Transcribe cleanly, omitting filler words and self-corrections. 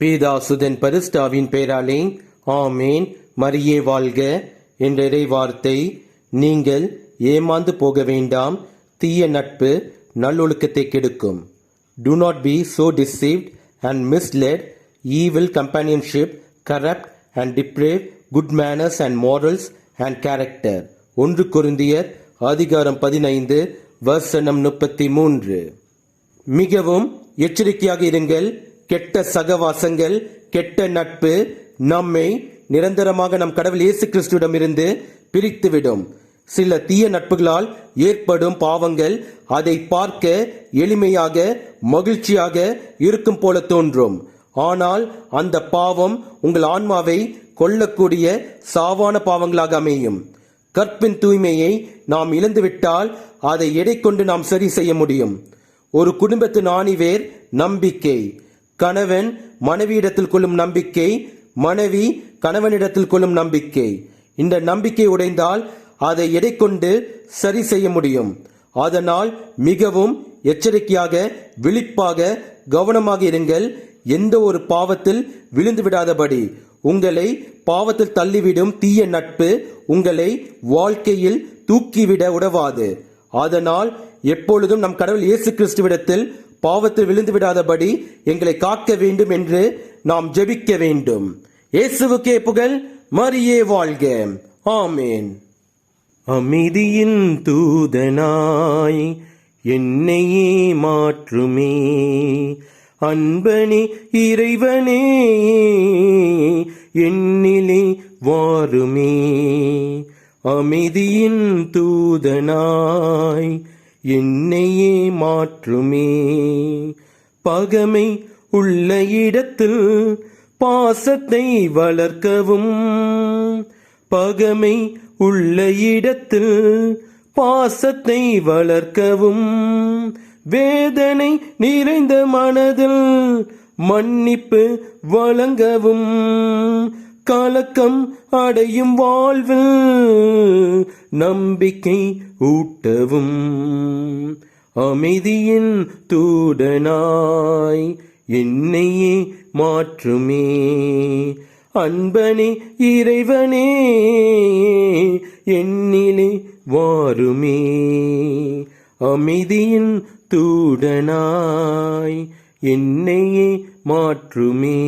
பீதாசுதன் பரிஸ்டாவின் பெயராலே ஆமேன். மரியே வாழ்க என்ற இறைவார்த்தை. நீங்கள் ஏமாந்து போக வேண்டாம். தீய நட்பு நல்லொழுக்கத்தை கெடுக்கும். Do not be so deceived and misled. Evil companionship corrupt and deprave good manners and morals and character. 1 கொரிந்தியர் அதிகாரம் 15 வசனம் 33. மிகவும் எச்சரிக்கையாக இருங்கள். கெட்ட சகவாசங்கள், கெட்ட நட்பு நம்மை நிரந்தரமாக நம் கடவுள் இயேசு கிறிஸ்துவிடமிருந்து பிரித்துவிடும். சில தீய நட்புகளால் ஏற்படும் பாவங்கள் அதை பார்க்க எளிமையாக மகிழ்ச்சியாக இருக்கும் போல தோன்றும். ஆனால் அந்த பாவம் உங்கள் ஆன்மாவை கொல்லக்கூடிய சாவான பாவங்களாக அமையும். கற்பின் தூய்மையை நாம் இழந்துவிட்டால் அதை எடை கொண்டு நாம் சரி செய்ய முடியும். ஒரு குடும்பத்தின் ஆணிவேர் நம்பிக்கை. கணவன் மனைவியிடத்தில் கொள்ளும் நம்பிக்கை, மனைவி கணவனிடத்தில் கொள்ளும் நம்பிக்கை. இந்த நம்பிக்கை உடைந்தால் அதை எடை கொண்டு சரி செய்ய முடியும். அதனால் மிகவும் எச்சரிக்கையாக, விழிப்பாக, கவனமாக இருங்கள். எந்த ஒரு பாவத்தில் விழுந்து விடாதபடி. உங்களை பாவத்தில் தள்ளிவிடும் தீய நட்பு உங்களை வாழ்க்கையில் தூக்கிவிட உதவாது. அதனால் எப்பொழுதும் நம் கடவுள் இயேசு கிறிஸ்துவிடத்தில் பாவத்தில் விழுந்து விடாதபடி எங்களை காக்க வேண்டும் என்று நாம் ஜெபிக்க வேண்டும். இயேசுவுக்கே புகழ். மரியே வாழ்க. ஆமேன். அமைதியின் தூதனாய் என்னையே மாற்றுமே, அன்பனே இறைவனே என்னிலே வாருமே. அமைதியின் தூதனாய் என்னையே மாற்றுமே. பகமை உள்ள இடத்தில் பாசத்தை வளர்க்கவும், பகமை உள்ள இடத்தில் பாசத்தை வளர்க்கவும், வேதனை நிறைந்த மனதில் மன்னிப்பு வழங்கவும், கலக்கம் அடையும் வாழ்வில் நம்பிக்கை ஊட்டவும். அமைதியின் தூதனாய் என்னையே மாற்றுமே, அன்பனே இறைவனே என்னிலே வாருமே. அமைதியின் தூதனாய் என்னையே மாற்றுமே.